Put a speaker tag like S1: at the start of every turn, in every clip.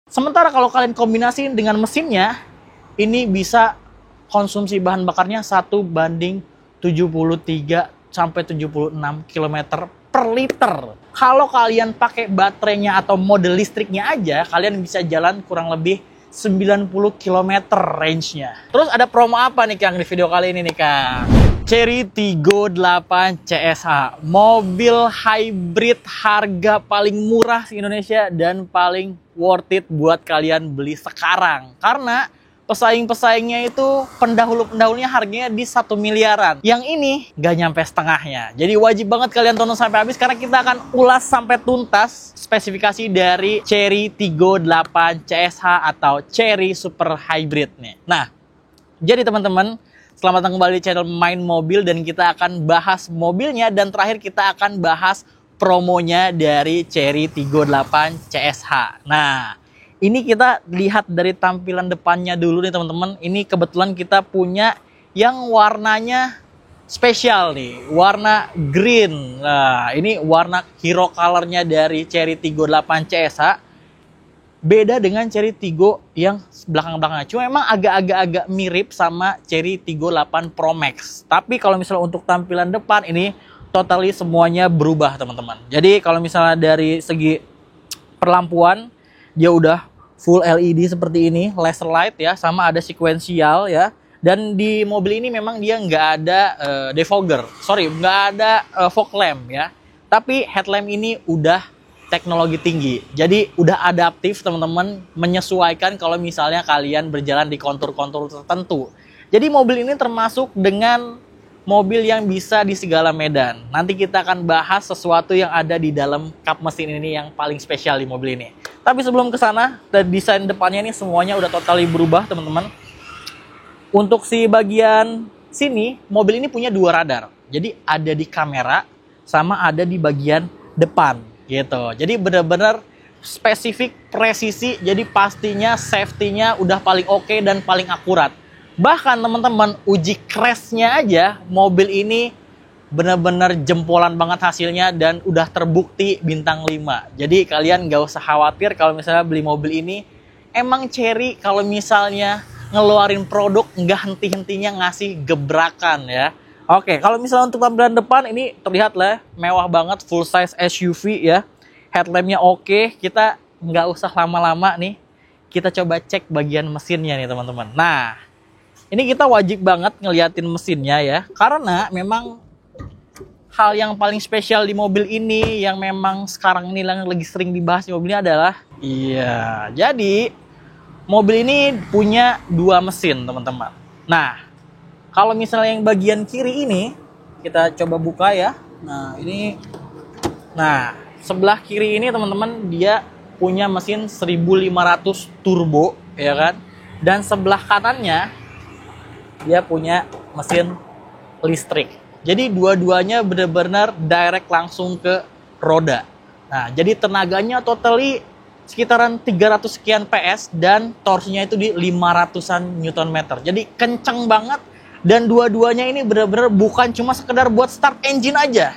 S1: Sementara kalau kalian kombinasiin dengan mesinnya, ini bisa konsumsi bahan bakarnya 1:73 sampai 76 km per liter. Kalau kalian pakai baterainya atau mode listriknya aja, kalian bisa jalan kurang lebih 90 km range-nya. Terus ada promo apa nih Kang di video kali ini nih Kang? Chery Tiggo 8 CSH, mobil hybrid harga paling murah di Indonesia dan paling worth it buat kalian beli sekarang. Karena pesaing-pesaingnya itu pendahulu-pendahulunya harganya di 1 miliaran. Yang ini gak nyampe setengahnya. Jadi wajib banget kalian tonton sampai habis karena kita akan ulas sampai tuntas spesifikasi dari Chery Tiggo 8 CSH atau Chery Super Hybrid nih. Nah, jadi teman-teman, selamat datang kembali di channel Main Mobil dan kita akan bahas mobilnya dan terakhir kita akan bahas promonya dari Chery Tiggo 8 CSH. Nah, ini kita lihat dari tampilan depannya dulu nih teman-teman. Ini kebetulan kita punya yang warnanya spesial nih, warna green. Nah, ini warna hero colornya dari Chery Tiggo 8 CSH. Beda dengan Chery Tiggo yang belakang-belakangnya. Cuma emang agak-agak mirip sama Chery Tiggo 8 Pro Max. Tapi kalau misalnya untuk tampilan depan ini totally semuanya berubah teman-teman. Jadi kalau misalnya dari segi perlampuan dia udah full LED seperti ini, laser light ya, sama ada sequential ya. Dan di mobil ini memang dia nggak ada defogger, nggak ada fog lamp ya. Tapi headlamp ini udah teknologi tinggi, jadi udah adaptif teman-teman, menyesuaikan kalau misalnya kalian berjalan di kontur-kontur tertentu. Jadi mobil ini termasuk dengan mobil yang bisa di segala medan. Nanti kita akan bahas sesuatu yang ada di dalam kap mesin ini yang paling spesial di mobil ini. Tapi sebelum ke sana, desain depannya ini semuanya udah totally berubah teman-teman. Untuk si bagian sini, mobil ini punya 2 radar. Jadi ada di kamera sama ada di bagian depan gitu. Jadi benar-benar spesifik, presisi, jadi pastinya safety-nya udah paling oke dan paling akurat. Bahkan teman-teman, uji crash-nya aja mobil ini benar-benar jempolan banget hasilnya dan udah terbukti bintang 5. Jadi kalian gak usah khawatir kalau misalnya beli mobil ini. Emang Chery kalau misalnya ngeluarin produk nggak henti-hentinya ngasih gebrakan ya. Oke, kalau misalnya untuk tampilan depan ini terlihat lah mewah banget, full size SUV ya. Headlampnya oke, kita nggak usah lama-lama nih. Kita coba cek bagian mesinnya nih teman-teman. Nah, ini kita wajib banget ngeliatin mesinnya ya. Karena memang hal yang paling spesial di mobil ini yang memang sekarang ini lagi sering dibahas di mobil ini adalah jadi mobil ini punya 2 mesin teman-teman. Nah, kalau misalnya yang bagian kiri ini kita coba buka ya. Nah, sebelah kiri ini teman-teman dia punya mesin 1500 turbo ya kan. Dan sebelah kanannya dia punya mesin listrik. Jadi dua-duanya benar-benar direct langsung ke roda. Nah, jadi tenaganya totally sekitaran 300 sekian PS dan torsinya itu di 500-an Nm. Jadi kenceng banget. Dan dua-duanya ini benar-benar bukan cuma sekedar buat start engine aja.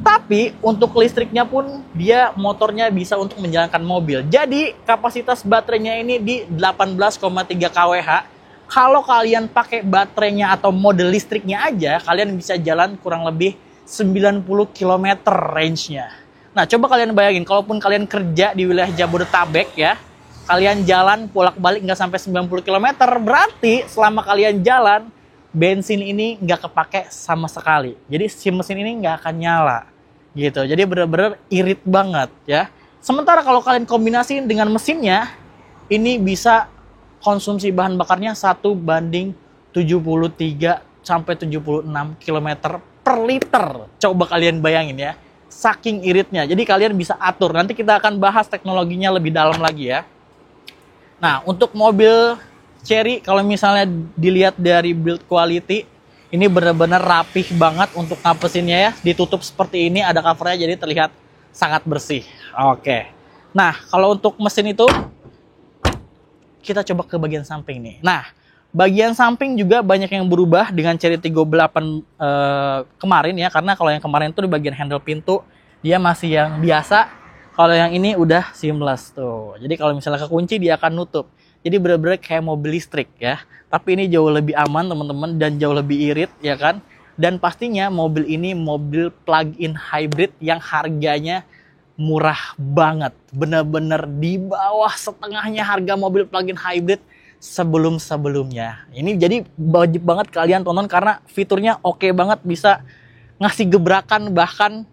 S1: Tapi untuk listriknya pun dia motornya bisa untuk menjalankan mobil. Jadi kapasitas baterainya ini di 18,3 kWh. Kalau kalian pakai baterainya atau mode listriknya aja, kalian bisa jalan kurang lebih 90 km range-nya. Nah, coba kalian bayangin, kalaupun kalian kerja di wilayah Jabodetabek ya, kalian jalan bolak-balik nggak sampai 90 km, berarti selama kalian jalan, bensin ini nggak kepake sama sekali. Jadi si mesin ini nggak akan nyala gitu. Jadi benar-benar irit banget ya. Sementara kalau kalian kombinasiin dengan mesinnya, ini bisa konsumsi bahan bakarnya 1:73 sampai 76 km per liter. Coba kalian bayangin ya. Saking iritnya. Jadi kalian bisa atur. Nanti kita akan bahas teknologinya lebih dalam lagi ya. Nah, untuk mobil Chery kalau misalnya dilihat dari build quality, ini benar-benar rapih banget untuk ngapesinnya ya. Ditutup seperti ini, ada covernya jadi terlihat sangat bersih. Oke. Nah, kalau untuk mesin itu kita coba ke bagian samping nih. Nah, bagian samping juga banyak yang berubah dengan Chery Tiggo 8 kemarin ya. Karena kalau yang kemarin itu di bagian handle pintu dia masih yang biasa. Kalau yang ini udah seamless tuh. Jadi kalau misalnya kekunci dia akan nutup. Jadi bener-bener kayak mobil listrik ya. Tapi ini jauh lebih aman teman-teman dan jauh lebih irit ya kan. Dan pastinya mobil ini mobil plug-in hybrid yang harganya murah banget. Bener-bener di bawah setengahnya harga mobil plug-in hybrid sebelum-sebelumnya. Ini jadi wajib banget kalian tonton karena fiturnya oke banget, bisa ngasih gebrakan bahkan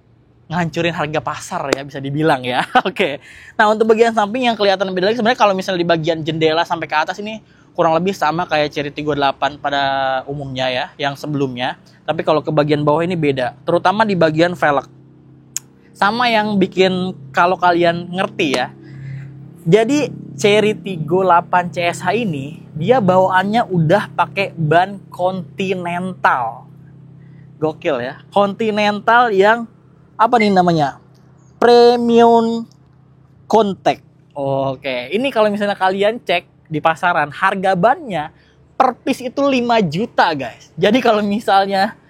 S1: ngancurin harga pasar ya bisa dibilang ya. Oke. Nah untuk bagian samping yang kelihatan beda lagi sebenarnya kalau misalnya di bagian jendela sampai ke atas ini kurang lebih sama kayak Cherry Tiggo 8 pada umumnya ya, yang sebelumnya. Tapi kalau ke bagian bawah ini beda, terutama di bagian velg. Sama yang bikin kalau kalian ngerti ya. Jadi Cherry Tiggo 8 CSH ini dia bawaannya udah pakai ban Continental. Gokil ya. Continental yang apa nih namanya? Premium Contact. Oke, ini kalau misalnya kalian cek di pasaran, harga bannya per piece itu 5 juta guys. Jadi kalau misalnya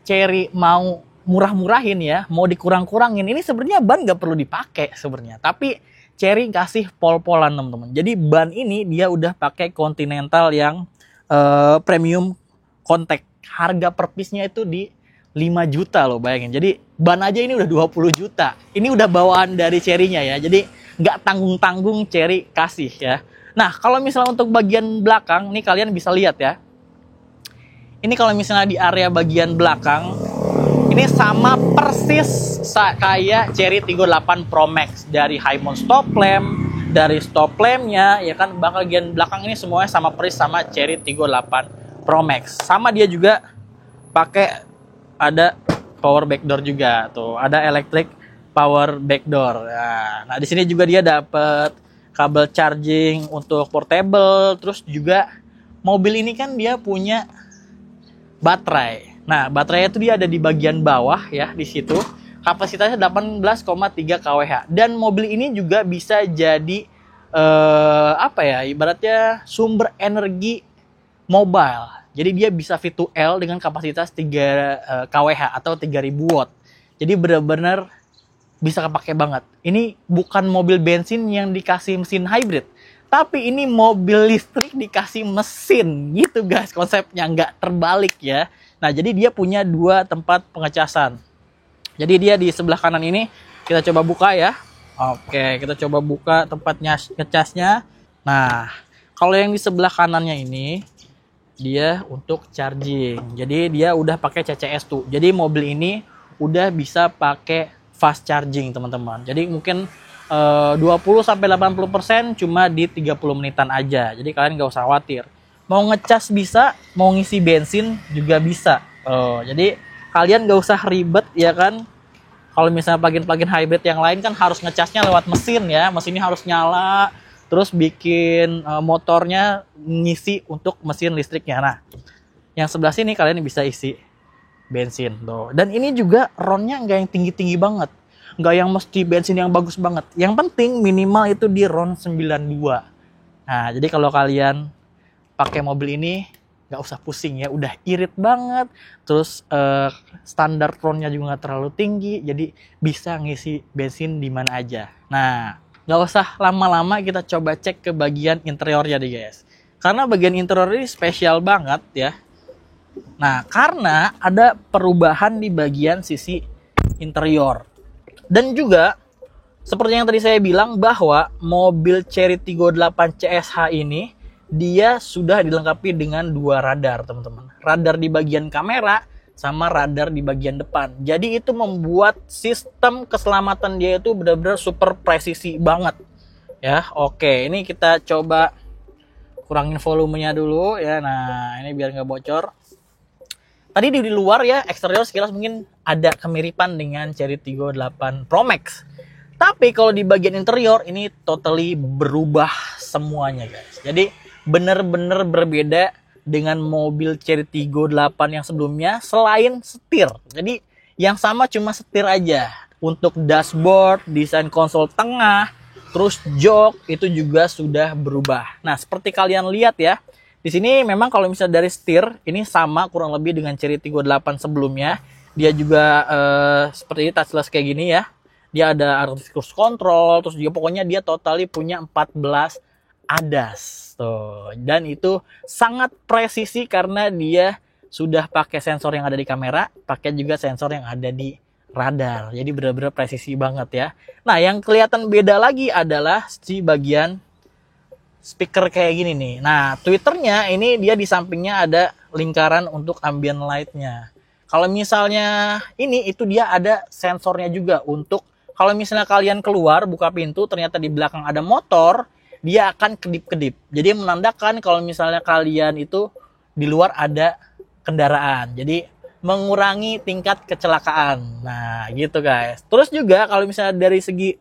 S1: Cherry mau murah-murahin ya, mau dikurang-kurangin, ini sebenarnya ban nggak perlu dipakai sebenarnya. Tapi Cherry kasih pol-polan teman-teman. Jadi ban ini dia udah pakai Continental yang premium Contact. Harga per piece-nya itu di 5 juta loh, bayangin. Jadi ban aja ini udah 20 juta. Ini udah bawaan dari Cherry-nya ya. Jadi nggak tanggung-tanggung Cherry kasih ya. Nah, kalau misalnya untuk bagian belakang, ini kalian bisa lihat ya. Ini kalau misalnya di area bagian belakang, ini sama persis kayak Cherry Tiggo 8 Pro Max. Dari high mount stop lamp, dari stop lamp-nya, ya kan, bagian belakang ini semuanya sama persis sama Cherry Tiggo 8 Pro Max. Sama dia juga pakai ada power backdoor juga tuh, ada electric power backdoor. Nah, di sini juga dia dapat kabel charging untuk portable, terus juga mobil ini kan dia punya baterai. Nah, baterainya itu dia ada di bagian bawah ya, di situ. Kapasitasnya 18,3 kWh. Dan mobil ini juga bisa jadi apa ya, ibaratnya sumber energi mobile. Jadi dia bisa V2L dengan kapasitas 3 kWh atau 3000 watt. Jadi benar-benar bisa kepake banget. Ini bukan mobil bensin yang dikasih mesin hybrid, tapi ini mobil listrik dikasih mesin gitu guys, konsepnya nggak terbalik ya. Nah jadi dia punya 2 tempat pengecasan. Jadi dia di sebelah kanan ini, kita coba buka ya. Oke, kita coba buka tempatnya ngecasnya. Nah kalau yang di sebelah kanannya ini dia untuk charging. Jadi dia udah pakai CCS tuh. Jadi mobil ini udah bisa pakai fast charging teman-teman. Jadi mungkin 20-80% cuma di 30 menitan aja. Jadi kalian nggak usah khawatir. Mau ngecas bisa, mau ngisi bensin juga bisa. Jadi kalian nggak usah ribet ya kan. Kalau misalnya plug-in hybrid yang lain kan harus ngecasnya lewat mesin ya. Mesinnya harus nyala, terus bikin motornya ngisi untuk mesin listriknya. Nah, yang sebelah sini kalian bisa isi bensin tuh. Dan ini juga ronnya nggak yang tinggi-tinggi banget, nggak yang mesti bensin yang bagus banget. Yang penting minimal itu di ron 92. Nah jadi kalau kalian pakai mobil ini nggak usah pusing ya, udah irit banget. Terus standar ronnya juga nggak terlalu tinggi, jadi bisa ngisi bensin di mana aja. Nah nggak usah lama-lama, kita coba cek ke bagian interiornya deh guys, karena bagian interior ini spesial banget ya. Nah, karena ada perubahan di bagian sisi interior. Dan juga, seperti yang tadi saya bilang bahwa mobil Cherry Tiggo 8 CSH ini, dia sudah dilengkapi dengan 2 radar, teman-teman. Radar di bagian kamera, sama radar di bagian depan. Jadi itu membuat sistem keselamatan dia itu benar-benar super presisi banget. Ya, oke. Ini kita coba kurangin volumenya dulu ya. Nah, ini biar nggak bocor. Tadi di luar ya, eksterior sekilas mungkin ada kemiripan dengan Cherry Tiggo 8 Pro Max. Tapi kalau di bagian interior ini totally berubah semuanya guys. Jadi bener-bener berbeda dengan mobil Cherry Tiggo 8 yang sebelumnya selain setir. Jadi yang sama cuma setir aja. Untuk dashboard, desain konsol tengah, terus jok itu juga sudah berubah. Nah seperti kalian lihat ya. Di sini memang kalau misalnya dari setir ini sama kurang lebih dengan Cherry Tiggo 8 sebelumnya. Dia juga seperti ini touchless kayak gini ya. dia ada adaptive cruise control, terus juga pokoknya dia totally punya 14 ADAS tuh. Dan itu sangat presisi karena dia sudah pakai sensor yang ada di kamera, pakai juga sensor yang ada di radar. Jadi benar-benar presisi banget ya. Nah, yang kelihatan beda lagi adalah si bagian speaker kayak gini nih. Nah, tweeternya ini dia di sampingnya ada lingkaran untuk ambient light-nya. Kalau misalnya ini, itu dia ada sensornya juga untuk kalau misalnya kalian keluar buka pintu ternyata di belakang ada motor, dia akan kedip-kedip. Jadi menandakan kalau misalnya kalian itu di luar ada kendaraan. Jadi mengurangi tingkat kecelakaan. Nah, gitu guys. Terus juga kalau misalnya dari segi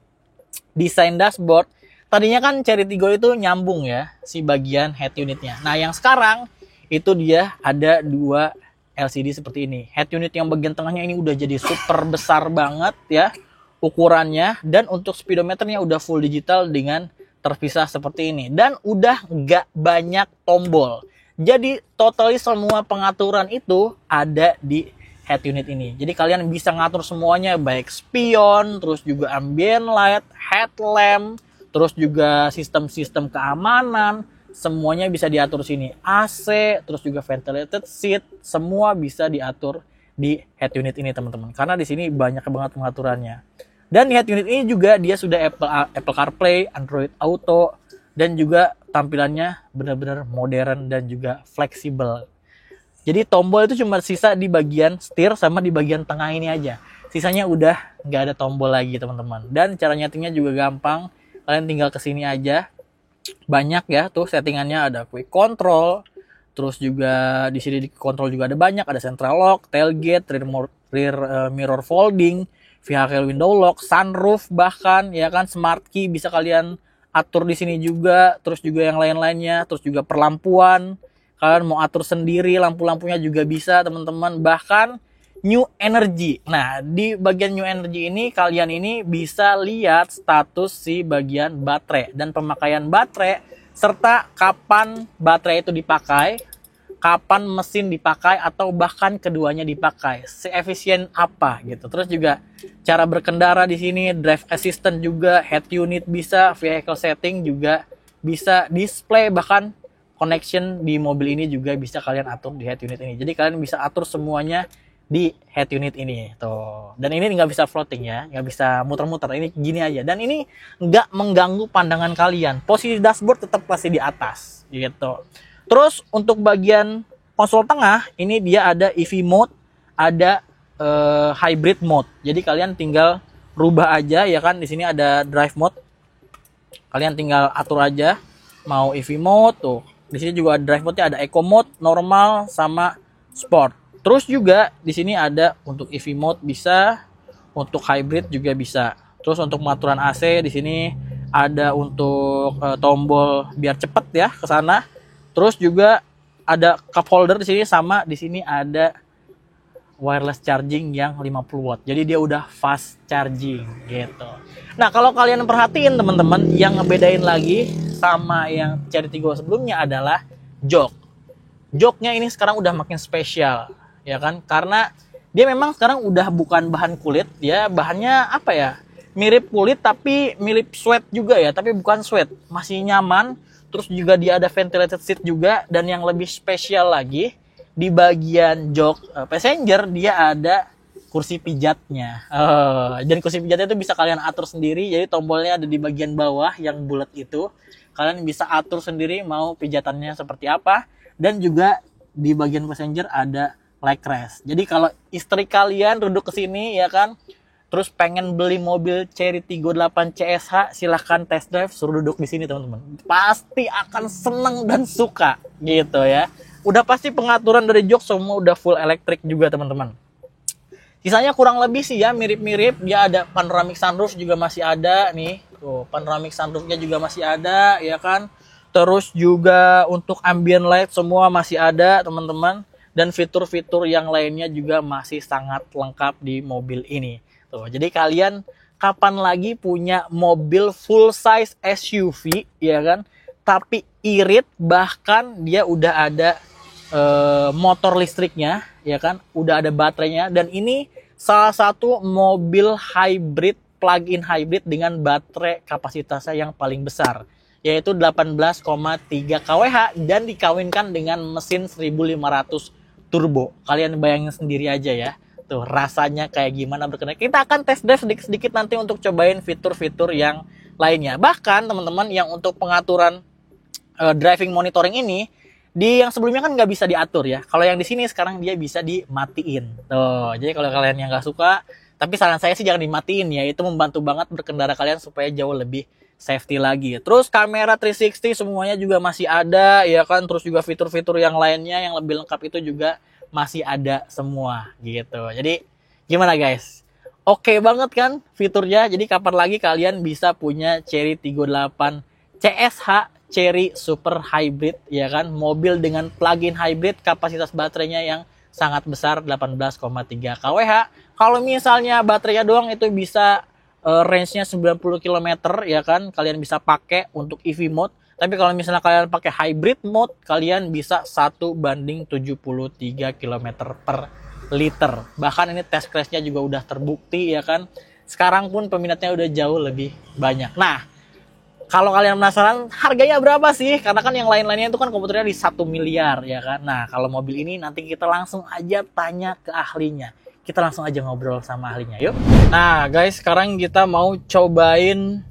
S1: desain dashboard, tadinya kan Cherry Tiggo itu nyambung ya si bagian head unitnya. Nah, yang sekarang itu dia ada dua LCD seperti ini. Head unit yang bagian tengahnya ini udah jadi super besar banget ya ukurannya, dan untuk speedometernya udah full digital dengan terpisah seperti ini, dan udah nggak banyak tombol. Jadi totally semua pengaturan itu ada di head unit ini. Jadi kalian bisa ngatur semuanya, baik spion, terus juga ambient light, headlamp, terus juga sistem-sistem keamanan, semuanya bisa diatur sini. AC, terus juga ventilated seat, semua bisa diatur di head unit ini teman-teman. Karena di sini banyak banget pengaturannya. Dan di head unit ini juga dia sudah Apple CarPlay, Android Auto, dan juga tampilannya benar-benar modern dan juga fleksibel. Jadi tombol itu cuma sisa di bagian setir sama di bagian tengah ini aja. Sisanya udah nggak ada tombol lagi teman-teman. Dan cara nyetingnya juga gampang. Kalian tinggal kesini aja. Banyak ya tuh settingannya, ada quick control. Terus juga di sini di control juga ada banyak. Ada central lock, tailgate, rear mirror folding, vehicle window lock, sunroof, bahkan ya kan smart key bisa kalian atur di sini juga. Terus juga yang lain-lainnya. Terus juga perlampuan. Kalian mau atur sendiri, lampu-lampunya juga bisa teman-teman. Bahkan New Energy. Nah, di bagian New Energy ini kalian ini bisa lihat status si bagian baterai dan pemakaian baterai, serta kapan baterai itu dipakai, kapan mesin dipakai, atau bahkan keduanya dipakai. Seefisien apa gitu. Terus juga cara berkendara di sini, drive assistant juga, head unit bisa, vehicle setting juga bisa, display, bahkan connection di mobil ini juga bisa kalian atur di head unit ini. Jadi kalian bisa atur semuanya di head unit ini tuh. Dan ini nggak bisa floating ya, nggak bisa muter-muter, ini gini aja. Dan ini nggak mengganggu pandangan kalian. Posisi dashboard tetap pasti di atas gitu. Terus untuk bagian konsol tengah ini dia ada EV mode, ada hybrid mode. Jadi kalian tinggal rubah aja ya kan. Di sini ada drive mode, kalian tinggal atur aja mau EV mode tuh. Di sini juga ada drive mode-nya, ada eco mode, normal, sama sport. Terus juga di sini ada untuk EV mode bisa, untuk hybrid juga bisa. Terus untuk pengaturan AC di sini ada untuk tombol biar cepet ya ke sana. Terus juga ada cup holder di sini, sama di sini ada wireless charging yang 50 watt. Jadi dia udah fast charging gitu. Nah, kalau kalian perhatiin teman-teman, yang ngebedain lagi sama yang Cherry Tiggo sebelumnya adalah jok. Joknya ini sekarang udah makin spesial, ya kan? Karena dia memang sekarang udah bukan bahan kulit, ya bahannya apa ya? Mirip kulit tapi mirip suede juga ya, tapi bukan suede. Masih nyaman. Terus juga dia ada ventilated seat juga, dan yang lebih spesial lagi di bagian jok passenger dia ada kursi pijatnya. Dan kursi pijatnya itu bisa kalian atur sendiri. Jadi tombolnya ada di bagian bawah yang bulat itu. Kalian bisa atur sendiri mau pijatannya seperti apa. Dan juga di bagian passenger ada leg rest. Jadi kalau istri kalian duduk ke sini ya kan, terus pengen beli mobil Cherry Tiggo 8 CSH, silahkan test drive, suruh duduk di sini teman-teman. Pasti akan seneng dan suka gitu ya. Udah pasti pengaturan dari jok semua udah full elektrik juga teman-teman. Sisanya kurang lebih sih ya mirip-mirip. Dia ada panoramic sunroof juga masih ada nih. Tuh, panoramic sunroofnya juga masih ada ya kan. Terus juga untuk ambient light semua masih ada teman-teman. Dan fitur-fitur yang lainnya juga masih sangat lengkap di mobil ini. Tuh, jadi kalian kapan lagi punya mobil full size SUV ya kan, tapi irit, bahkan dia udah ada motor listriknya ya kan, udah ada baterainya, dan ini salah satu mobil hybrid plug-in hybrid dengan baterai kapasitasnya yang paling besar, yaitu 18,3 kWh dan dikawinkan dengan mesin 1500 turbo. Kalian bayangin sendiri aja ya. Tuh rasanya kayak gimana berkendara. Kita akan test drive sedikit-sedikit nanti untuk cobain fitur-fitur yang lainnya. Bahkan teman-teman yang untuk pengaturan driving monitoring ini, di yang sebelumnya kan nggak bisa diatur ya. Kalau yang di sini sekarang dia bisa dimatiin. Tuh, jadi kalau kalian yang nggak suka, tapi saran saya sih jangan dimatiin ya. Itu membantu banget berkendara kalian supaya jauh lebih safety lagi. Terus kamera 360 semuanya juga masih ada ya kan. Terus juga fitur-fitur yang lainnya yang lebih lengkap itu juga masih ada semua gitu. Jadi gimana guys? Oke banget kan fiturnya. Jadi kapan lagi kalian bisa punya Chery Tiggo 8 CSH Chery Super Hybrid ya kan, mobil dengan plug-in hybrid, kapasitas baterainya yang sangat besar 18,3 kWh. Kalau misalnya baterainya doang itu bisa range-nya 90 km ya kan, kalian bisa pakai untuk EV mode. Tapi kalau misalnya kalian pakai hybrid mode, kalian bisa 1:73 km per liter. Bahkan ini test crash-nya juga udah terbukti ya kan. Sekarang pun peminatnya udah jauh lebih banyak. Nah, kalau kalian penasaran harganya berapa sih? Karena kan yang lain-lainnya itu kan komputernya di 1 miliar ya kan. Nah, kalau mobil ini nanti kita langsung aja tanya ke ahlinya. Kita langsung aja ngobrol sama ahlinya, yuk. Nah, guys, sekarang kita mau cobain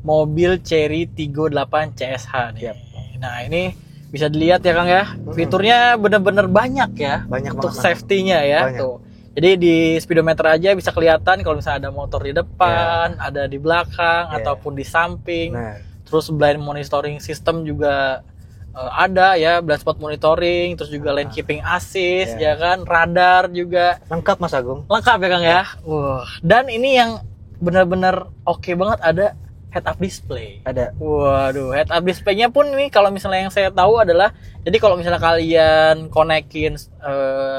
S1: mobil Chery Tiggo 8 CSH nih.
S2: Yep.
S1: Nah, ini bisa dilihat ya Kang ya. Fiturnya bener-bener banyak ya.
S2: Banyak
S1: untuk
S2: banget,
S1: safety-nya ya.
S2: Banyak.
S1: Tuh. Jadi di speedometer aja bisa kelihatan kalau misalnya ada motor di depan, ada di belakang, ataupun di samping.
S2: Nah.
S1: Terus blind monitoring system juga ada ya, blind spot monitoring, terus juga lane keeping assist ya kan, radar juga.
S2: Lengkap Mas Agung.
S1: Lengkap ya Kang ya. Wah, dan ini yang benar-benar oke banget, ada head up display.
S2: Ada.
S1: Waduh, head up display-nya pun ini kalau misalnya yang saya tahu adalah, jadi kalau misalnya kalian konekin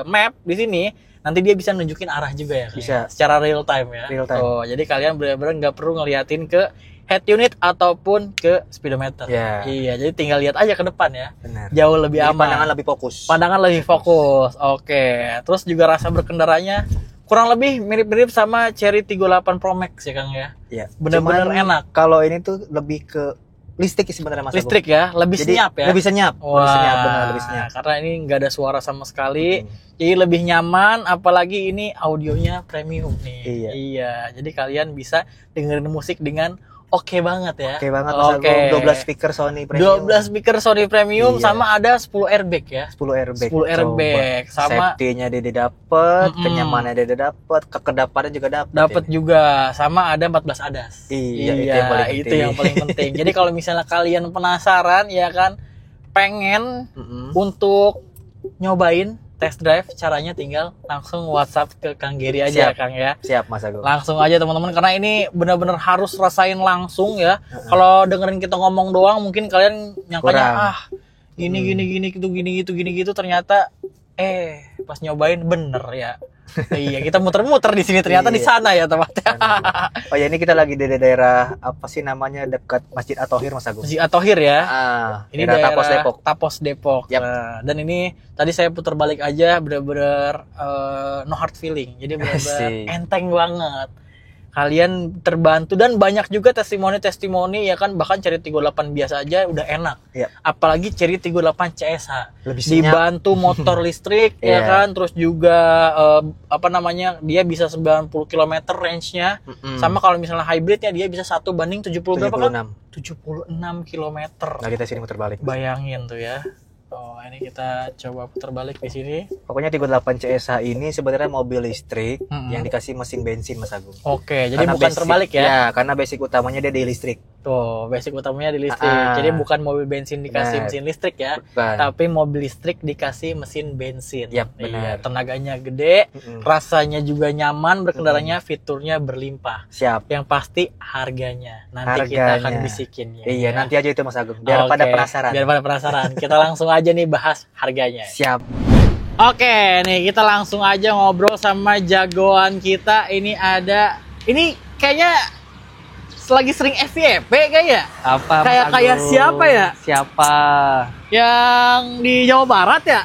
S1: map di sini, nanti dia bisa nunjukin arah juga ya.
S2: Bisa.
S1: Secara real time ya.
S2: Real time.
S1: Oh, jadi kalian benar-benar nggak perlu ngeliatin ke head unit ataupun ke speedometer.
S2: Ya.
S1: Iya, jadi tinggal lihat aja ke depan ya.
S2: Benar.
S1: Jauh lebih
S2: Jadi
S1: aman.
S2: pandangan lebih fokus.
S1: Pandangan lebih fokus. Oke. Terus juga rasa berkendaranya kurang lebih mirip-mirip sama Chery Tiggo 8 Pro Max ya Kang ya.
S2: Iya.
S1: Benar-benar enak.
S2: Kalau ini tuh lebih ke listrik sebenarnya Mas
S1: Listrik ya, lebih
S2: Agung. Jadi,
S1: senyap ya.
S2: Lebih senyap.
S1: Wah,
S2: Lebih senyap, benar, lebih senyap.
S1: karena ini nggak ada suara sama sekali, jadi lebih nyaman. Apalagi ini audionya premium nih.
S2: Iya.
S1: Iya, jadi kalian bisa dengerin musik dengan oke banget ya.
S2: Oke banget Mas Agung. 12 speaker Sony Premium.
S1: 12 speaker Sony Premium.
S2: Iya.
S1: Sama ada 10 airbag ya.
S2: 10 airbag.
S1: 10 airbag.
S2: Coba.
S1: Sama
S2: safety-nya dia dapet, kenyamanannya dia dapet, kekedapannya juga dapet.
S1: dapat juga, sama ada 14 ADAS.
S2: Iya, itu yang paling
S1: itu
S2: penting.
S1: yang paling penting. Jadi kalau misalnya kalian penasaran ya kan, pengen untuk nyobain test drive, caranya tinggal langsung WhatsApp ke Kang Geri aja.
S2: Siap.
S1: Kang ya.
S2: Siap Mas Agung.
S1: Langsung aja teman-teman, karena ini benar-benar harus rasain langsung ya. Kalau dengerin kita ngomong doang mungkin kalian nyangkanya gini gitu, ternyata pas nyobain bener ya. Iya, kita muter-muter di sini, ternyata di sana ya tempatnya.
S2: Oh ya, ini kita lagi di daerah apa sih namanya, dekat Masjid At-Thohir Mas Agung.
S1: Masjid At-Thohir ya. Ini daerah
S2: Tapos Depok.
S1: Tapos Depok.
S2: Yap.
S1: Nah, dan ini tadi saya putar balik aja, bener-bener no hard feeling. Jadi bener-bener
S2: Asik.
S1: enteng banget. Kalian terbantu, dan banyak juga testimoni ya kan, bahkan Chery Tiggo 8 biasa aja udah enak.
S2: Yap.
S1: Apalagi Chery Tiggo 8 CSH.
S2: Lebih senyap.
S1: Dibantu motor listrik ya kan, terus juga dia bisa 90 km range-nya. Sama kalau misalnya hybridnya dia bisa 1:70 berapa kan? 76 km.
S2: Nah, kita sini muter balik.
S1: Bayangin tuh ya. Oh, ini kita coba putar balik di sini.
S2: Pokoknya Tiggo 8 CSH ini sebenarnya mobil listrik yang dikasih mesin bensin Mas Agung.
S1: Oke, jadi
S2: Karena
S1: bukan
S2: basic,
S1: terbalik ya.
S2: Ya, karena basic utamanya dia di listrik.
S1: Tuh, basic utamanya di listrik. Jadi bukan mobil bensin dikasih mesin listrik ya.
S2: Bukan.
S1: Tapi mobil listrik dikasih mesin bensin.
S2: Yap,
S1: Iya,
S2: benar.
S1: tenaganya gede, rasanya juga nyaman, berkendaranya fiturnya berlimpah.
S2: Siap.
S1: Yang pasti harganya. Nanti kita akan bisikin ya.
S2: Iya, nanti aja itu Mas Agung. Biar pada penasaran.
S1: Biar pada penasaran. Kita langsung aja nih bahas harganya.
S2: Siap.
S1: Oke, nih kita langsung aja ngobrol sama jagoan kita. Ini kayaknya lagi sering FYP kayaknya.
S2: Apa Mas
S1: Kayak
S2: Agung?
S1: siapa ya?
S2: Siapa?
S1: Yang di Jawa Barat ya?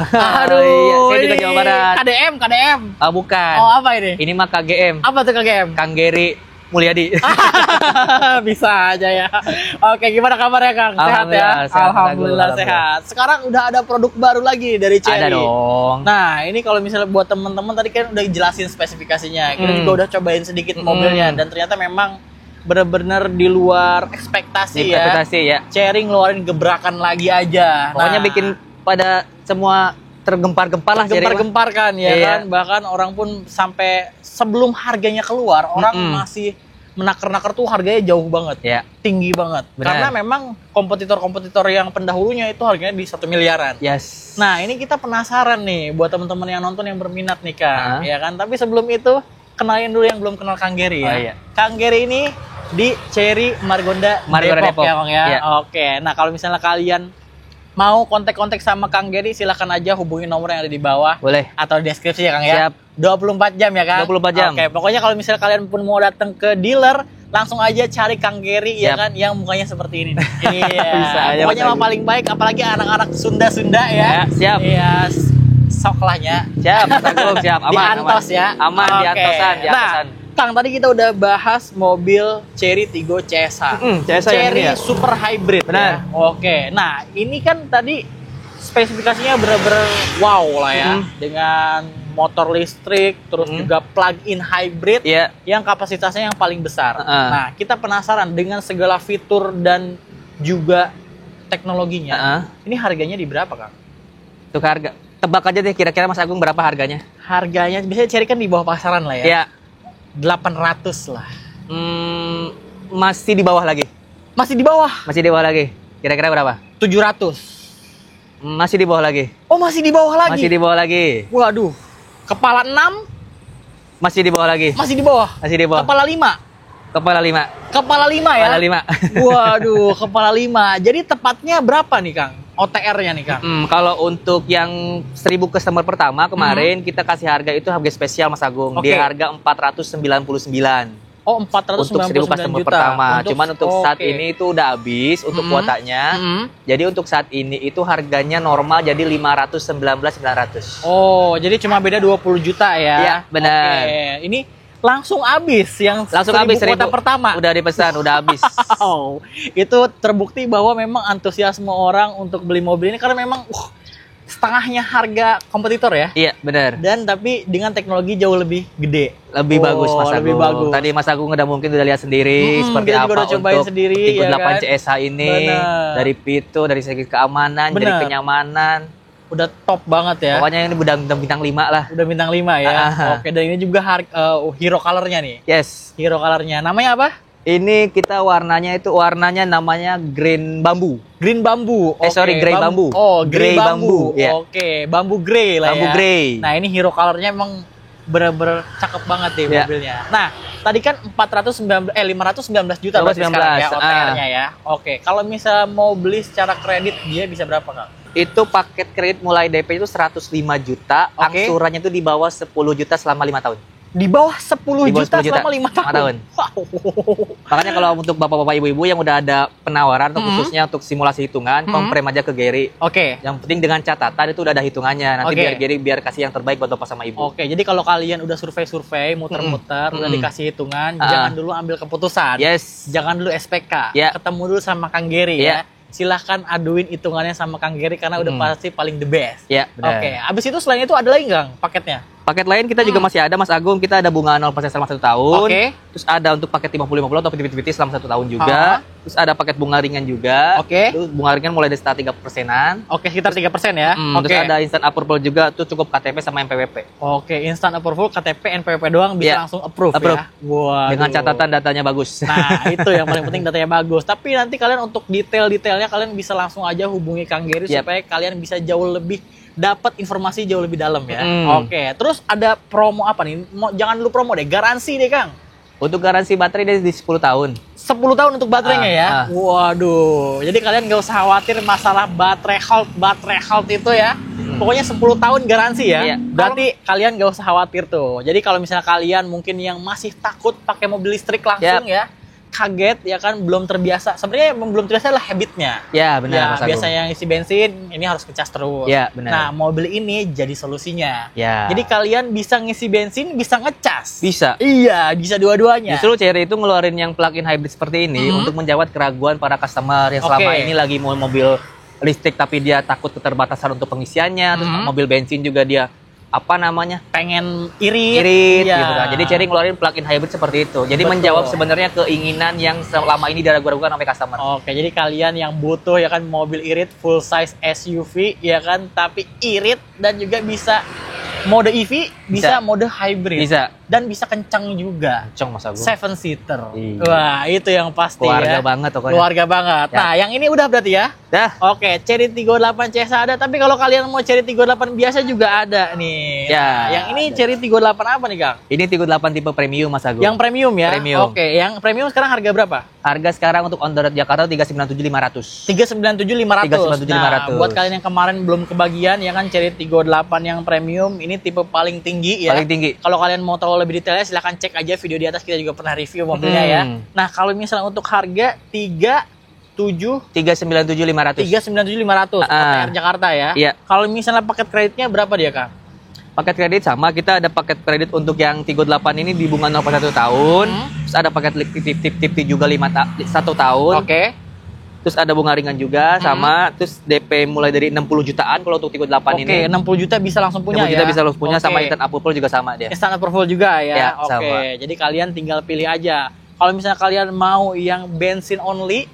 S1: Aduh,
S2: iya, saya juga
S1: ini
S2: Jawa Barat.
S1: KDM.
S2: Oh, bukan.
S1: Oh, apa ini?
S2: Ini mah KGM.
S1: Apa tuh KGM?
S2: Kang Geri Mulyadi.
S1: Bisa aja ya. Oke, gimana kabarnya Kang? Sehat ya? Alhamdulillah sehat. Sekarang udah ada produk baru lagi dari Chery.
S2: Ada dong.
S1: Nah, ini kalau misalnya buat teman-teman tadi kan udah jelasin spesifikasinya. Kita juga udah cobain sedikit mobilnya dan ternyata memang bener-bener di luar ekspektasi ya. Chery ngeluarin gebrakan lagi aja.
S2: Pokoknya bikin pada semua tergempar-gempar lah.
S1: Tergempar-gempar kan ya kan. Bahkan orang pun sampai sebelum harganya keluar, orang masih menaker-naker tuh harganya jauh banget.
S2: Ya.
S1: Tinggi banget.
S2: Bener.
S1: Karena memang kompetitor-kompetitor yang pendahulunya itu harganya di 1 miliaran.
S2: Yes.
S1: Nah, ini kita penasaran nih buat teman-teman yang nonton yang berminat nih Kang. Ya kan? Tapi sebelum itu, kenalin dulu yang belum kenal Kang Gary ya.
S2: Oh, iya.
S1: Kang Gary ini di Chery Margonda Depok ya Kang ya.
S2: Iya.
S1: Oke. Nah, kalau misalnya kalian mau kontak-kontak sama Kang Gary, silahkan aja hubungi nomor yang ada di bawah.
S2: Boleh.
S1: Atau di deskripsi ya Kang ya.
S2: Siap.
S1: 24 jam ya Kang?
S2: 24 jam.
S1: Oke, pokoknya kalau misalnya kalian pun mau datang ke dealer, langsung aja cari Kang Gary ya kan, yang mukanya seperti ini. Iya.
S2: Bisa aja,
S1: pokoknya mah paling baik, apalagi anak-anak Sunda-Sunda ya.
S2: Siap.
S1: Iya, sok lahnya.
S2: Siap, Mas Agung, siap. Aman,
S1: Di Antos ya.
S2: Aman, di Antosan, di Antosan.
S1: Nah, Kang, tadi kita udah bahas mobil Chery Tiggo CSA.
S2: CSA yang
S1: Chery
S2: ini ya?
S1: Super Hybrid.
S2: Benar.
S1: Ya. Oke, nah ini kan tadi spesifikasinya bener-bener wow lah ya. Dengan motor listrik, terus juga plug-in hybrid yang kapasitasnya yang paling besar. Nah, kita penasaran dengan segala fitur dan juga teknologinya. Ini harganya di berapa, Kang?
S2: Untuk harga, tebak aja deh kira-kira Mas Agung berapa harganya?
S1: Harganya biasanya Chery kan di bawah pasaran lah ya.
S2: Iya.
S1: 800 lah.
S2: Masih di bawah lagi.
S1: Masih di bawah.
S2: Masih di bawah lagi. Kira-kira berapa?
S1: 700.
S2: Masih di bawah lagi.
S1: Oh, masih di bawah lagi.
S2: Masih di bawah lagi.
S1: Waduh. Kepala 6
S2: masih di bawah lagi.
S1: masih di bawah.
S2: Masih di bawah.
S1: Kepala 5.
S2: Kepala 5.
S1: Kepala 5 ya.
S2: Kepala 5.
S1: Waduh, kepala 5. Jadi tepatnya berapa nih, Kang? OTR-nya nih, Kang?
S2: Kalau untuk yang 1000 customer pertama kemarin kita kasih harga itu harga spesial Mas Agung di harga 499.
S1: Oh, 499
S2: untuk 1000 customer
S1: juta.
S2: pertama. Cuman untuk saat ini itu udah habis untuk kuotanya. Jadi untuk saat ini itu harganya normal jadi 519.900.
S1: Oh, jadi cuma beda 20 juta ya.
S2: Iya, benar.
S1: Oke. Ini langsung habis yang
S2: langsung habis
S1: kuota pertama.
S2: Udah dipesan, udah habis.
S1: Wow. Itu terbukti bahwa memang antusiasme orang untuk beli mobil ini karena memang setengahnya harga kompetitor ya.
S2: Iya, benar.
S1: Dan tapi dengan teknologi jauh lebih gede.
S2: Lebih bagus Mas Agung.
S1: Lebih bagus.
S2: Tadi Mas Agung mungkin udah lihat sendiri seperti
S1: kita
S2: apa
S1: juga udah cobain
S2: untuk
S1: sendiri,
S2: Tiggo
S1: ya
S2: 8
S1: kan?
S2: CSA ini.
S1: Bener.
S2: Dari fitur, dari segi keamanan, dari kenyamanan.
S1: Udah top banget ya.
S2: Pokoknya ini udah bintang 5 lah.
S1: Udah bintang 5 ya. Oke, dan ini juga hero colornya nih.
S2: Yes.
S1: Hero colornya. Namanya apa?
S2: Ini kita warnanya namanya green bambu.
S1: Green bambu.
S2: Grey bambu.
S1: Oh, grey bambu.
S2: Yeah.
S1: Oke, bambu grey lah
S2: bambu
S1: ya.
S2: Grey.
S1: Nah, ini hero colornya emang bener-bener cakep banget deh mobilnya. Nah, tadi kan 519 juta berarti sekarang ya OTR-nya ya. Oke, kalau misal mau beli secara kredit dia bisa berapa, Kang?
S2: Itu paket kredit mulai DP itu 105 juta, angsurannya itu di bawah 10 juta selama 5 tahun.
S1: Di bawah 10 juta selama 5 tahun.
S2: Wow. Makanya kalau untuk bapak-bapak ibu-ibu yang udah ada penawaran khususnya untuk simulasi hitungan, komprem aja ke Gary.
S1: Oke.
S2: Yang penting dengan catatan itu udah ada hitungannya. Nanti biar Gary kasih yang terbaik buat bapak sama ibu.
S1: Oke, jadi kalau kalian udah survei-survei, muter-muter, udah dikasih hitungan, jangan dulu ambil keputusan.
S2: Yes.
S1: Jangan dulu SPK. Ketemu dulu sama Kang Gary ya. Silahkan aduin hitungannya sama Kang Gary karena udah pasti paling the best.
S2: Iya, benar.
S1: Oke, abis itu selain itu ada lagi Kang paketnya?
S2: Paket lain kita juga masih ada Mas Agung, kita ada bunga 0% selama 1 tahun. Terus ada untuk paket 50-50 atau 50-50 selama 1 tahun juga. Terus ada paket bunga ringan juga. Terus bunga ringan mulai dari start 3%-an.
S1: Oke, sekitar 3% ya.
S2: Terus ada instant approval juga, tuh cukup KTP sama NPWP.
S1: Oke, instant approval, KTP, NPWP doang bisa langsung approve ya. Waduh.
S2: Dengan catatan datanya bagus.
S1: Nah, itu yang paling penting, datanya bagus. Tapi nanti kalian untuk detail-detailnya kalian bisa langsung aja hubungi Kang Gary supaya kalian bisa jauh lebih dapat informasi jauh lebih dalam ya. Oke, terus ada promo apa nih? Jangan dulu promo deh, garansi deh Kang.
S2: Untuk garansi baterai dari 10 tahun.
S1: 10 tahun untuk baterainya ya. Waduh. Jadi kalian gak usah khawatir masalah baterai halt itu ya. Pokoknya 10 tahun garansi ya. Berarti kalian gak usah khawatir tuh. Jadi kalau misalnya kalian mungkin yang masih takut pakai mobil listrik langsung ya, kaget ya kan, belum terbiasa. Sebenarnya yang belum terbiasa adalah habitnya.
S2: Ya, benar.
S1: Ya,
S2: Mas Agung.
S1: biasanya yang isi bensin ini harus ngecas terus.
S2: Ya, benar.
S1: Nah, mobil ini jadi solusinya.
S2: Ya.
S1: Jadi kalian bisa ngisi bensin, bisa ngecas.
S2: Bisa.
S1: Iya, bisa dua-duanya.
S2: Justru Chery itu ngeluarin yang plug-in hybrid seperti ini untuk menjawab keraguan para customer yang selama ini lagi mau mobil listrik tapi dia takut keterbatasan untuk pengisiannya, terus mobil bensin juga dia
S1: pengen irit
S2: gitu kan. Jadi Chery ngeluarin plug-in hybrid seperti itu. Jadi menjawab sebenarnya keinginan yang selama ini diragukan sampai customer.
S1: Oke, jadi kalian yang butuh ya kan mobil irit full size SUV ya kan, tapi irit dan juga bisa mode EV, bisa mode hybrid.
S2: Bisa.
S1: Dan bisa kencang juga.
S2: Kencang Mas Agung.
S1: 7-seater.
S2: Iya.
S1: Wah, itu yang pasti
S2: Keluarga
S1: ya.
S2: banget pokoknya.
S1: Keluarga banget.
S2: Ya.
S1: Nah, yang ini udah berarti ya?
S2: Dah.
S1: Oke, Chery Tiggo 8 CS ada, tapi kalau kalian mau Chery Tiggo 8 biasa juga ada nih.
S2: Ya.
S1: Nah, yang ini Chery Tiggo 8 apa nih, Kang?
S2: Ini Tiggo 8 tipe premium Mas Agung.
S1: Yang premium ya?
S2: Premium.
S1: Oke, yang premium sekarang harga berapa?
S2: Harga sekarang untuk on the road Jakarta 397.500.
S1: 397.500.
S2: 397.500.
S1: Nah, buat kalian yang kemarin belum kebagian ya kan, Chery Tiggo 8 yang premium ini tipe paling tinggi ya.
S2: Paling tinggi.
S1: Kalau kalian mau tahu lebih detailnya silahkan cek aja video di atas, kita juga pernah review mobilnya ya. Nah, kalau misalnya untuk harga
S2: 397.500.
S1: 397.500 OTR Jakarta ya.
S2: Iya.
S1: Kalau misalnya paket kreditnya berapa dia, Kang?
S2: Paket kredit sama, kita ada paket kredit untuk yang Tiggo 8 ini di bunga 0,1 tahun. Terus ada paket tip juga 1 tahun.
S1: Oke.
S2: Terus ada bunga ringan juga sama, terus DP mulai dari 60 jutaan kalau untuk Tiggo 8 ini.
S1: Oke, 60 juta bisa langsung punya
S2: 60
S1: ya.
S2: juta bisa langsung punya, sama
S1: Oke.
S2: instant approval juga sama dia.
S1: Instant approval juga ya.
S2: Ya,
S1: Oke,
S2: sama.
S1: jadi kalian tinggal pilih aja. Kalau misalnya kalian mau yang bensin only,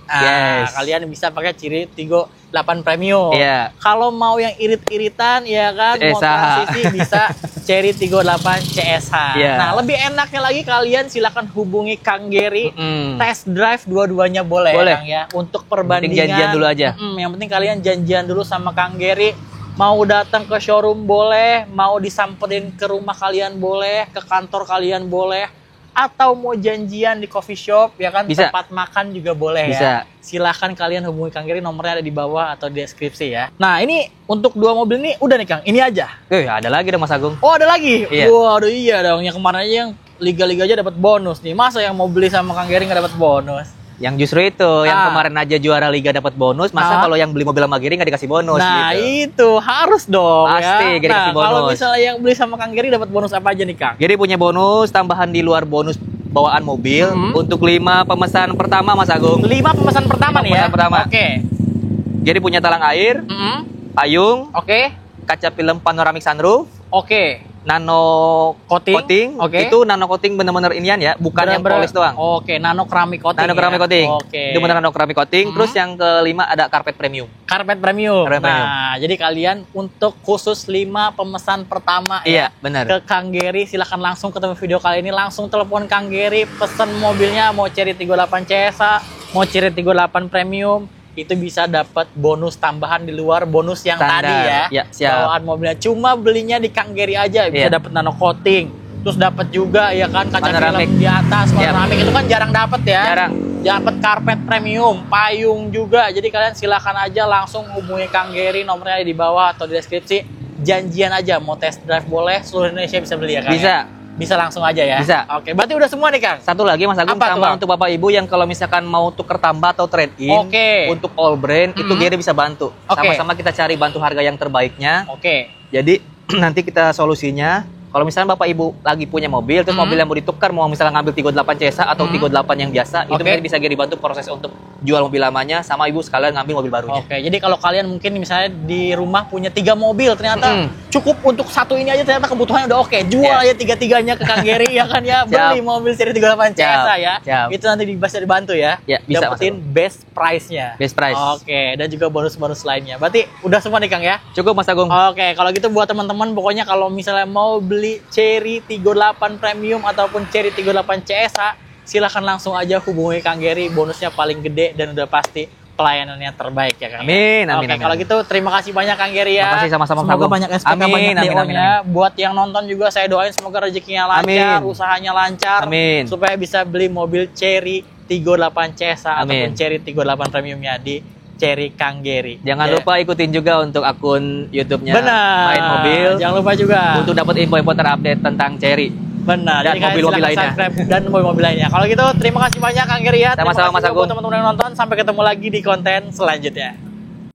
S1: kalian bisa pakai Chery Tiggo 8 Premium.
S2: Iya.
S1: Kalau mau yang irit-iritan ya kan, mau
S2: CSH.
S1: transisi bisa Chery Tiggo 8 CSH.
S2: Iya.
S1: Nah, lebih enaknya lagi kalian silakan hubungi Kang Gary, test drive dua-duanya boleh,
S2: Boleh.
S1: Kang ya. Untuk perbandingan.
S2: janjian dulu aja.
S1: Yang penting kalian janjian dulu sama Kang Gary. Mau datang ke showroom boleh, mau disamperin ke rumah kalian boleh, ke kantor kalian boleh, atau mau janjian di coffee shop ya kan,
S2: Bisa.
S1: tempat makan juga boleh
S2: Bisa.
S1: ya. Silahkan kalian hubungi Kang Gary, nomornya ada di bawah atau di deskripsi ya. Nah, ini untuk dua mobil ini udah nih, Kang. Ini aja.
S2: Ada lagi dong Mas Agung.
S1: Oh, ada lagi?
S2: Iya.
S1: Waduh, iya dong. Yang kemarin aja yang liga-liga aja dapat bonus nih. Masa yang mau beli sama Kang Gary nggak dapat bonus?
S2: Yang justru itu, yang kemarin aja juara liga dapat bonus, masa kalau yang beli mobil sama Gary nggak dikasih bonus
S1: Nah,
S2: gitu.
S1: itu harus dong.
S2: Pasti,
S1: ya.
S2: Gary kasih bonus.
S1: Kalau misalnya yang beli sama Kang Gary dapat bonus apa aja nih, Kang?
S2: Gary punya bonus tambahan di luar bonus bawaan mobil untuk 5 pemesan pertama Mas Agung.
S1: 5 pemesan pertama
S2: 5
S1: nih ya.
S2: pemesan pertama.
S1: Oke.
S2: Gary punya talang air, payung,
S1: Oke.
S2: kaca film panoramic sunroof,
S1: Oke.
S2: nano
S1: Coating. Oke.
S2: Itu nano coating bener-bener inian ya, bukan yang polis doang.
S1: Oke, nano keramik coating.
S2: Nano keramik
S1: ya?
S2: coating.
S1: Oke.
S2: Itu bener nano keramik coating. Terus yang kelima ada karpet premium.
S1: Karpet premium.
S2: Karpet premium.
S1: Nah, jadi kalian untuk khusus 5 pemesan pertama
S2: Iya,
S1: ya.
S2: benar.
S1: Ke Kang Gary, silahkan langsung ketemu video kali ini, langsung telepon Kang Gary, pesen mobilnya, mau Chery Tiggo 8 CSA, mau Chery Tiggo 8 Premium, itu bisa dapat bonus tambahan di luar bonus yang
S2: Standar.
S1: tadi ya.
S2: Ya, siap.
S1: Bawaan mobilnya cuma belinya di Kang Gary aja bisa
S2: Iya.
S1: dapat nano coating. Terus dapat juga ya kan kaca
S2: Panoramik.
S1: film di atas, panoramik itu kan jarang dapat ya.
S2: Jarang.
S1: Dapat karpet premium, payung juga. Jadi kalian silakan aja langsung hubungi Kang Gary, nomornya ada di bawah atau di deskripsi. Janjian aja mau test drive boleh, seluruh Indonesia bisa beli ya Kang.
S2: Bisa.
S1: Bisa langsung aja ya.
S2: Bisa.
S1: Oke, berarti udah semua nih Kang.
S2: Satu lagi Mas Agung,
S1: Apa tuh,
S2: sama
S1: Bang?
S2: untuk Bapak Ibu yang kalau misalkan mau tuker tambah atau trade in
S1: Oke.
S2: untuk all brand itu Gary bisa bantu.
S1: Oke.
S2: Sama-sama kita cari bantu harga yang terbaiknya.
S1: Oke.
S2: Jadi nanti kita solusinya kalau misalnya Bapak Ibu lagi punya mobil, terus mobil yang mau ditukar, mau misalnya ngambil Tiggo 8 CSA atau Tiggo 8 yang biasa, itu
S1: Oke.
S2: Gary bisa Gary bantu proses untuk jual mobil lamanya, sama Ibu sekalian ngambil mobil barunya.
S1: Oke, jadi kalau kalian mungkin misalnya di rumah punya 3 mobil, ternyata cukup untuk satu ini aja, ternyata kebutuhannya udah oke. Jual aja tiga-tiganya ke Kang Gary ya kan ya. Beli mobil seri 38 CSA ya.
S2: Siap.
S1: Itu nanti bisa dibantu ya.
S2: Ya, bisa,
S1: dapetin
S2: Mas
S1: best price-nya.
S2: Best price.
S1: Oke, dan juga bonus-bonus lainnya. Berarti udah semua nih Kang ya.
S2: Cukup Mas Agung.
S1: Oke, kalau gitu buat teman-teman pokoknya kalau misalnya mau beli Chery Tiggo 8 Premium ataupun Chery Tiggo 8 CSA, silahkan langsung aja hubungi Kang Gary, bonusnya paling gede dan udah pasti pelayanannya terbaik ya Kang.
S2: Amin, amin,
S1: Oke,
S2: amin.
S1: kalau gitu terima kasih banyak Kang Gary ya.
S2: Makasih sama-sama,
S1: Semoga
S2: Kang Agung.
S1: banyak SPK,
S2: Amin,
S1: banyak
S2: amin,
S1: DO-nya.
S2: amin.
S1: Buat yang nonton juga saya doain semoga rezekinya lancar,
S2: Amin.
S1: usahanya lancar,
S2: Amin.
S1: supaya bisa beli mobil Chery Tiggo 8 CSA ataupun
S2: Amin.
S1: Chery Tiggo 8 Premiumnya di Chery Kang Gary.
S2: Jangan
S1: Ya.
S2: lupa ikutin juga untuk akun YouTube-nya
S1: Benar.
S2: Main Mobil
S1: Jangan lupa juga.
S2: untuk dapat info-info terupdate tentang Chery.
S1: Benar.
S2: Dan mobil-mobil lainnya.
S1: Subscribe dan mobil-mobil lainnya. Kalau gitu terima kasih banyak Kang Geriat.
S2: Sama-sama Mas Agung.
S1: Teman-teman yang nonton. Sampai ketemu lagi di konten selanjutnya.